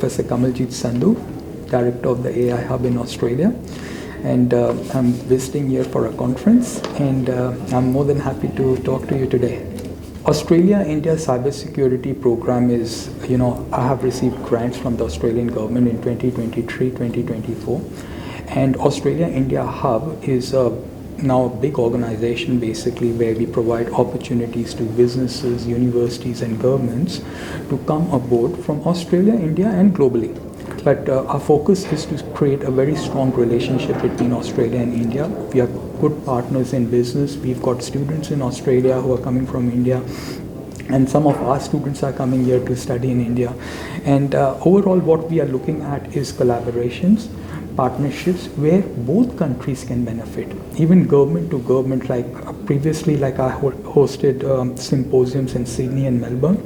Professor Kamaljeet Sandhu, Director of the AI Hub in Australia. And I'm visiting here for a conference, and I'm more than happy to talk to you today. Australia-India cybersecurity program is, I have received grants from the Australian government in 2023, 2024. And Australia-India Hub is now a big organization basically where we provide opportunities to businesses, universities and governments to come aboard from Australia, India and globally. But our focus is to create a very strong relationship between Australia and India. We are good partners in business. We've got students in Australia who are coming from India, and some of our students are coming here to study in India. And overall what we are looking at is collaborations, partnerships where both countries can benefit, even government to government. Like previously, like I hosted symposiums in Sydney and Melbourne.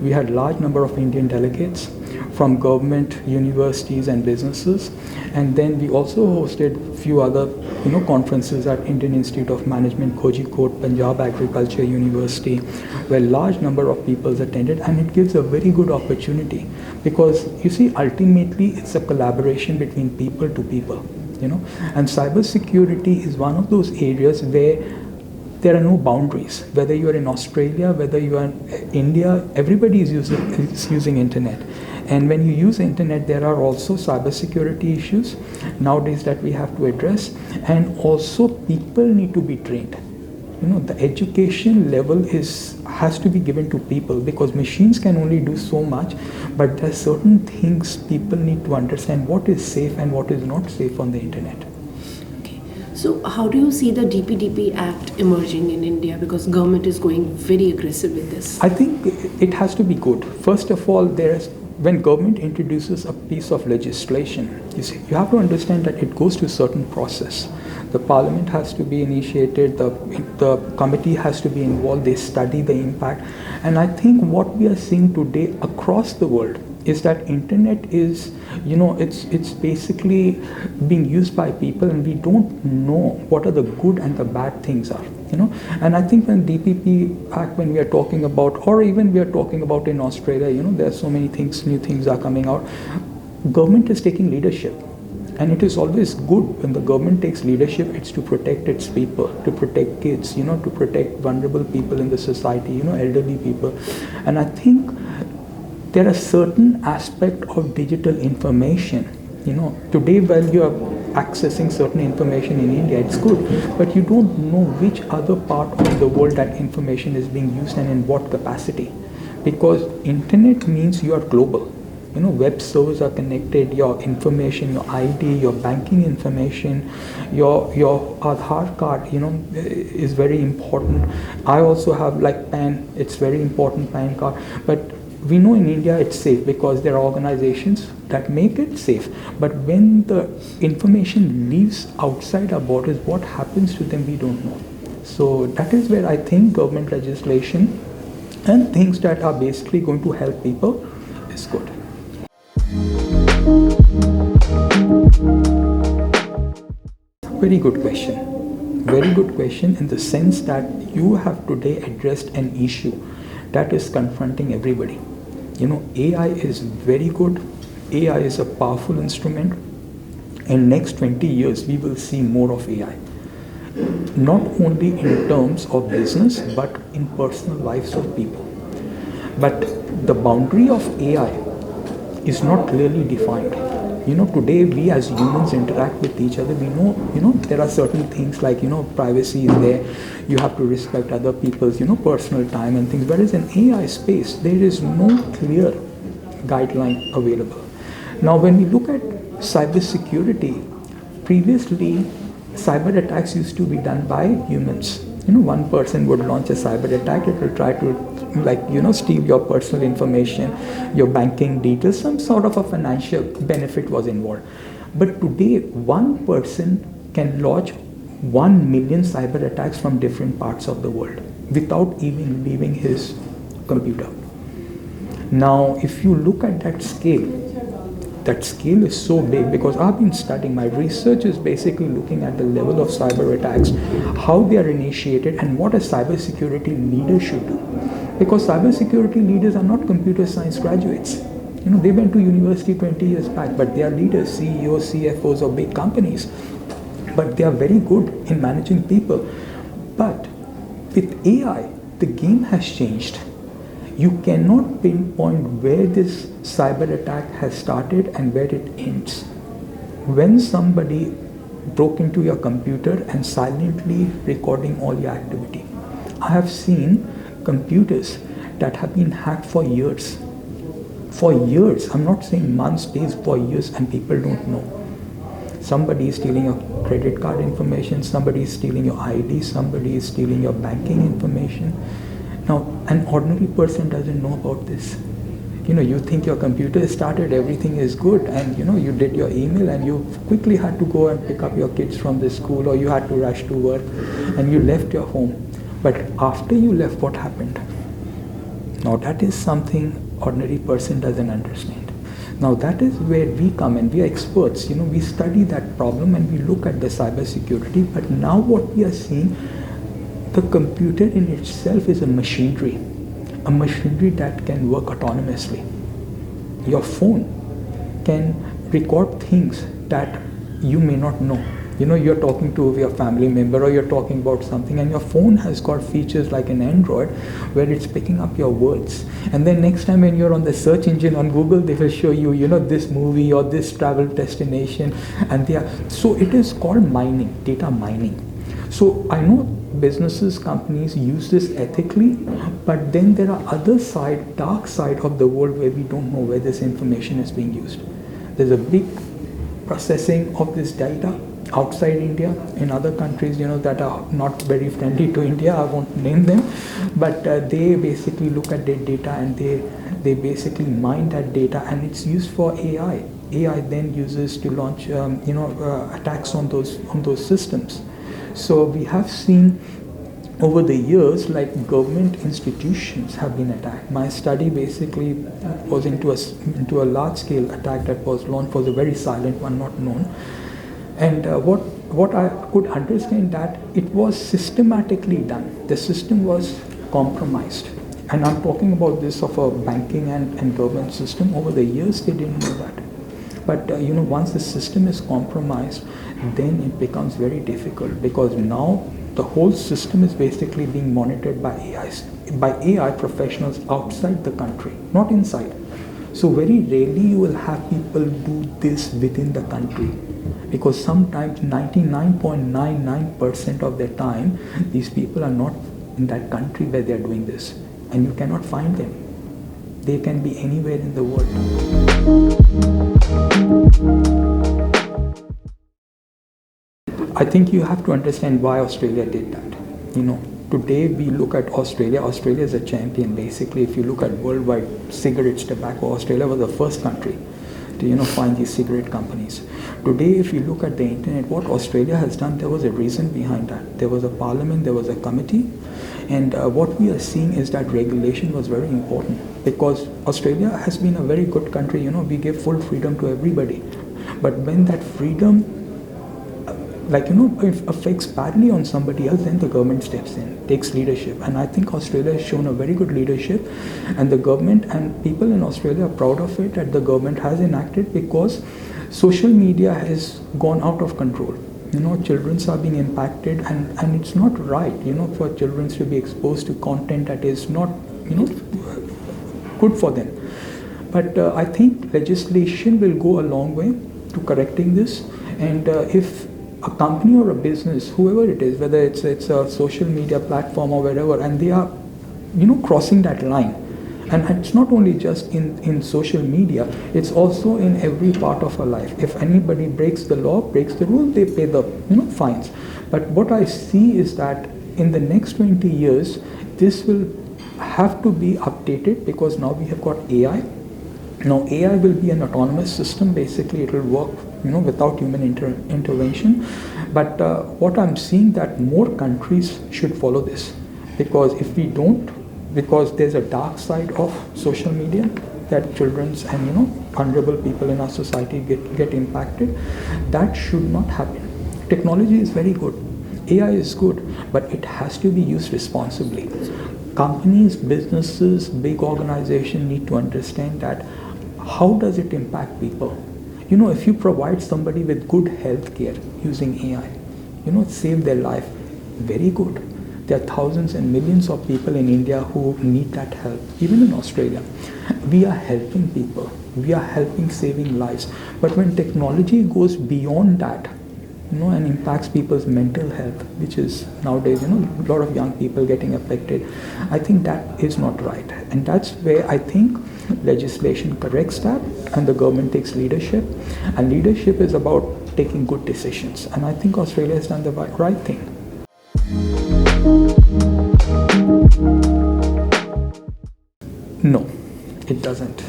We had large number of Indian delegates from government, universities and businesses. And then we also hosted few other conferences at Indian Institute of Management, Kozhikode, Punjab Agriculture University, where large number of people attended, and it gives a very good opportunity because you see ultimately it's a collaboration between people to people, and cybersecurity is one of those areas where there are no boundaries. Whether you are in Australia, whether you are in India, everybody is using internet. And when you use internet, there are also cybersecurity issues nowadays that we have to address. And also people need to be trained. The education level has to be given to people because machines can only do so much, but there are certain things people need to understand what is safe and what is not safe on the internet. So how do you see the DPDP Act emerging in India? Because government is going very aggressive with this. I think it has to be good. First of all, when government introduces a piece of legislation, you have to understand that it goes to a certain process. The parliament has to be initiated, the committee has to be involved, they study the impact. And I think what we are seeing today across the world is that internet is, it's basically being used by people, and we don't know what are the good and the bad things are, And I think when DPP Act, when we are talking about, or even we are talking about in Australia, there are so many things, new things are coming out. Government is taking leadership. And it is always good when the government takes leadership. It's to protect its people, to protect kids, to protect vulnerable people in the society, elderly people. And I think there are certain aspects of digital information. Today when you are accessing certain information in India, it's good, but you don't know which other part of the world that information is being used and in what capacity. Because internet means you are global. Web servers are connected, your information, your ID, your banking information, your Aadhaar card, is very important. I also have like PAN, it's very important, PAN card. But we know in India it's safe because there are organizations that make it safe. But when the information leaves outside our borders, what happens to them, we don't know. So that is where I think government legislation and things that are basically going to help people is good. Very good question. Very good question in the sense that you have today addressed an issue that is confronting everybody. AI is very good. AI is a powerful instrument. In next 20 years, we will see more of AI. Not only in terms of business, but in personal lives of people. But the boundary of AI is not clearly defined. Today we as humans interact with each other. We know, there are certain things like, privacy is there. You have to respect other people's, personal time and things. Whereas in AI space, there is no clear guideline available. Now, when we look at cybersecurity, previously, cyber attacks used to be done by humans. One person would launch a cyber attack. It will try to, steal your personal information, your banking details, some sort of a financial benefit was involved. But today, one person can launch 1 million cyber attacks from different parts of the world without even leaving his computer. Now, if you look at that scale is so big because I've been studying, my research is basically looking at the level of cyber attacks, how they are initiated and what a cybersecurity leader should do. Because cybersecurity leaders are not computer science graduates. They went to university 20 years back, but they are leaders, CEOs, CFOs of big companies. But they are very good in managing people. But with AI, the game has changed. You cannot pinpoint where this cyber attack has started and where it ends. When somebody broke into your computer and silently recording all your activity. I have seen computers that have been hacked for years. For years, I'm not saying months, days, for years, and people don't know. Somebody is stealing your credit card information, somebody is stealing your ID, somebody is stealing your banking information. Now, an ordinary person doesn't know about this. You think your computer started, everything is good, and you did your email and you quickly had to go and pick up your kids from the school, or you had to rush to work and you left your home. But after you left, what happened? Now that is something ordinary person doesn't understand. Now that is where we come in. We are experts. We study that problem and we look at the cyber security. But now what we are seeing, the computer in itself is a machinery that can work autonomously. Your phone can record things that you may not know. You're talking to your family member or you're talking about something, and your phone has got features like an Android where it's picking up your words. And then next time when you're on the search engine on Google, they will show you, this movie or this travel destination. And so it is called mining, data mining. So I know businesses, companies use this ethically, but then there are dark side of the world where we don't know where this information is being used. There's a big processing of this data outside India, in other countries, that are not very friendly to India. I won't name them, but they basically look at their data and they basically mine that data, and it's used for AI. AI then uses to launch, attacks on those systems. So we have seen over the years, like government institutions have been attacked. My study basically was into a large-scale attack that was launched, was a very silent one, not known. And what I could understand that it was systematically done. The system was compromised. And I'm talking about this of a banking and government system. Over the years, they didn't know that. But once the system is compromised, then it becomes very difficult, because now the whole system is basically being monitored by AI professionals outside the country, not inside. So very rarely you will have people do this within the country, because sometimes 99.99% of their time, these people are not in that country where they are doing this, and you cannot find them. They can be anywhere in the world. I think you have to understand why Australia did that. Today we look at Australia. Australia is a champion. Basically, if you look at worldwide cigarettes, tobacco, Australia was the first country to find these cigarette companies. Today, if you look at the internet, what Australia has done, there was a reason behind that. There was a parliament, there was a committee, and what we are seeing is that regulation was very important, because Australia has been a very good country. We give full freedom to everybody, but when that freedom affects badly on somebody else, then the government steps in, takes leadership. And I think Australia has shown a very good leadership, and the government and people in Australia are proud of it that the government has enacted, because social media has gone out of control. Children are being impacted, and it's not right, for children to be exposed to content that is not, good for them. But I think legislation will go a long way to correcting this. And if a company or a business, whoever it is, whether it's a social media platform or wherever, and they are, crossing that line, and it's not only just in social media, it's also in every part of our life. If anybody breaks the law, breaks the rule, they pay the fines. But what I see is that in the next 20 years, this will have to be updated, because now we have got AI. Now AI will be an autonomous system. Basically, it will work without human intervention. But what I'm seeing, that more countries should follow this, because if we don't, because there's a dark side of social media, that children's and vulnerable people in our society get impacted. That should not happen. Technology is very good, AI is good, but it has to be used responsibly. Companies, businesses, big organizations need to understand that how does it impact people? You know, if you provide somebody with good health care using AI, you know, save their life, very good. There are thousands and millions of people in India who need that help, even in Australia. We are helping people, we are helping saving lives. But when technology goes beyond that, you know, and impacts people's mental health, which is nowadays, you know, a lot of young people getting affected, I think that is not right. And that's where I think legislation corrects that, and the government takes leadership. And leadership is about taking good decisions. And I think Australia has done the right thing. No, it doesn't.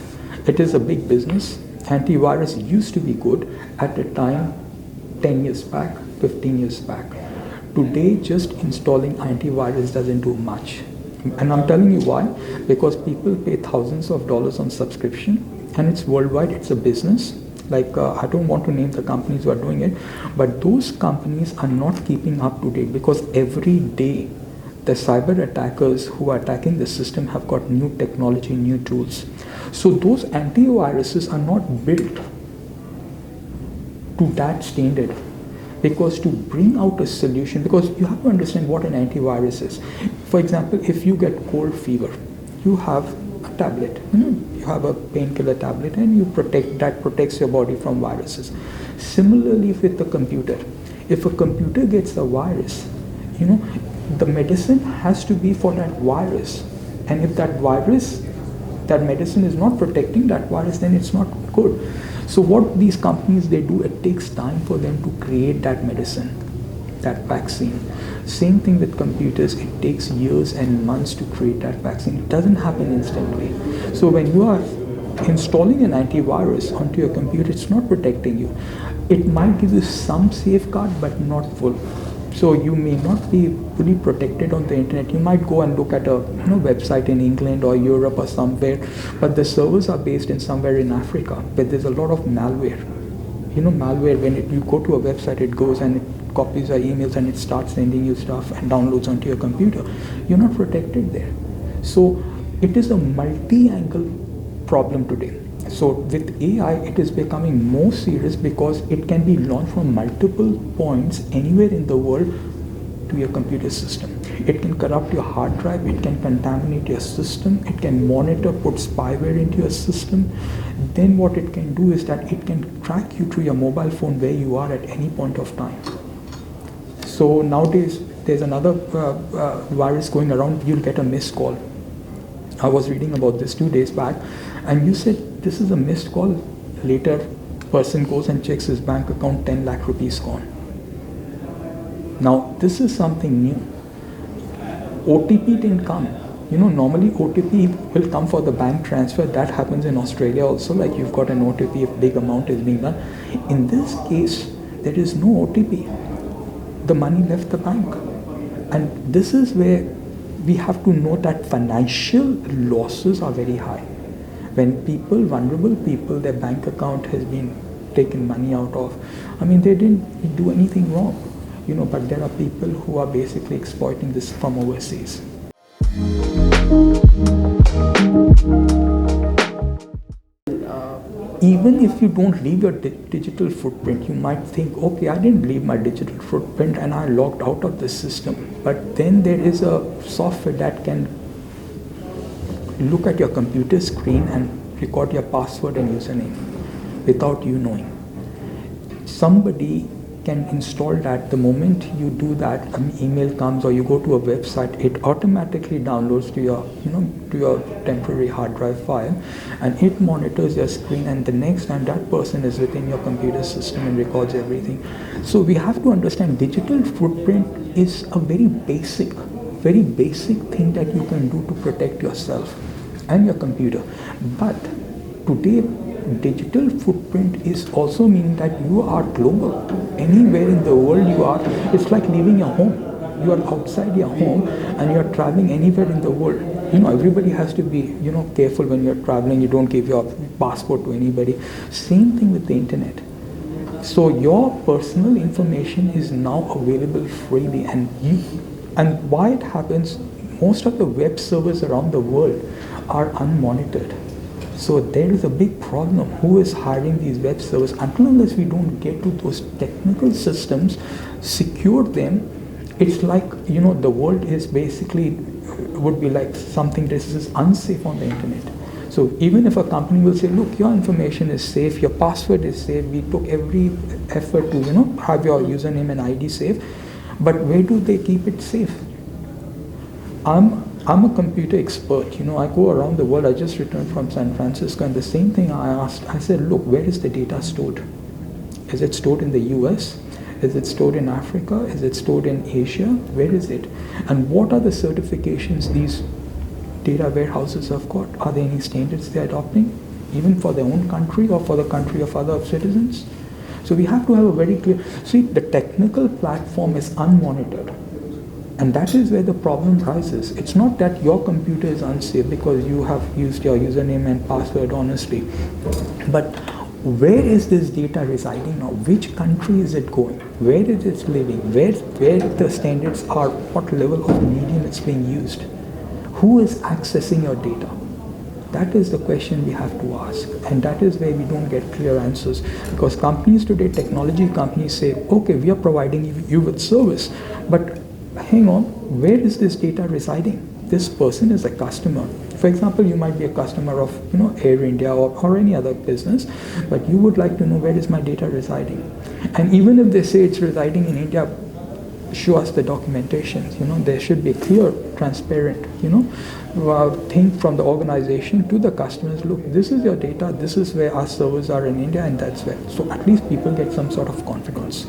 It is a big business. Antivirus used to be good at the time 10 years back, 15 years back. Today, just installing antivirus doesn't do much. And I'm telling you why. Because people pay thousands of dollars on subscription, and it's worldwide, it's a business. Like, I don't want to name the companies who are doing it, but those companies are not keeping up to date, because every day the cyber attackers who are attacking the system have got new technology, new tools. So those antiviruses are not built to that standard, because to bring out a solution, because you have to understand what an antivirus is. For example, if you get cold fever, you have a tablet, you have a painkiller tablet, and you protects your body from viruses. Similarly with the computer, if a computer gets a virus, the medicine has to be for that virus, and if that medicine is not protecting that virus, then it's not good. So what these companies, they do, it takes time for them to create that medicine, that vaccine. Same thing with computers, it takes years and months to create that vaccine. It doesn't happen instantly. So when you are installing an antivirus onto your computer, it's not protecting you. It might give you some safeguard, but not full. So you may not be fully protected on the internet. You might go and look at a website in England or Europe or somewhere, but the servers are based in somewhere in Africa, where there's a lot of malware. Malware, when you go to a website, it goes and it copies your emails and it starts sending you stuff and downloads onto your computer. You're not protected there. So it is a multi-angle problem today. So with AI, it is becoming more serious, because it can be launched from multiple points anywhere in the world to your computer system. It can corrupt your hard drive, it can contaminate your system, it can monitor, put spyware into your system. Then what it can do is that it can track you through your mobile phone where you are at any point of time. So nowadays, there's another virus going around, you'll get a missed call. I was reading about this 2 days back, and you said, this is a missed call. Later, person goes and checks his bank account, 10 lakh rupees gone. Now, this is something new. OTP didn't come. Normally OTP will come for the bank transfer. That happens in Australia also, like you've got an OTP if big amount is being done. In this case, there is no OTP. The money left the bank. And this is where we have to know that financial losses are very high. When vulnerable people, their bank account has been taken money out of, they didn't do anything wrong, but there are people who are basically exploiting this from overseas. Even if you don't leave your digital footprint, you might think, okay, I didn't leave my digital footprint and I logged out of the system. But then there is a software that can look at your computer screen and record your password and username without you knowing. Somebody can install that. The moment you do that, an email comes or you go to a website, it automatically downloads to your temporary hard drive file, and it monitors your screen, and the next time that person is within your computer system and records everything. So we have to understand digital footprint is a very basic thing that you can do to protect yourself and your computer. But today, digital footprint is also meaning that you are global. Anywhere in the world you are, it's like leaving your home. You are outside your home and you are traveling anywhere in the world. Everybody has to be, careful when you're traveling. You don't give your passport to anybody. Same thing with the internet. So your personal information is now available freely, and why it happens, most of the web servers around the world are unmonitored. So there is a big problem. Who is hiring these web servers? Until unless we don't get to those technical systems, secure them, it's like, the world is basically, would be like something that is unsafe on the internet. So even if a company will say, look, your information is safe, your password is safe, we took every effort to, have your username and ID safe, but where do they keep it safe? I'm a computer expert, I go around the world. I just returned from San Francisco, and the same thing I asked. I said, look, where is the data stored? Is it stored in the US? Is it stored in Africa? Is it stored in Asia? Where is it? And what are the certifications these data warehouses have got? Are there any standards they're adopting, even for their own country or for the country of other citizens? So we have to have a very clear, see, the technical platform is unmonitored. And that is where the problem rises. It's not that your computer is unsafe because you have used your username and password honestly. But where is this data residing now? Which country is it going? Where is it living? Where the standards are? What level of medium it's being used? Who is accessing your data? That is the question we have to ask. And that is where we don't get clear answers. Because companies today, technology companies say, okay, we are providing you with service, but hang on, where is this data residing? This person is a customer. For example, you might be a customer of Air India or any other business, but you would like to know, where is my data residing? And even if they say it's residing in India, show us the documentation. There should be clear, transparent, thing from the organization to the customers. Look, this is your data, this is where our servers are in India, and that's where. So at least people get some sort of confidence.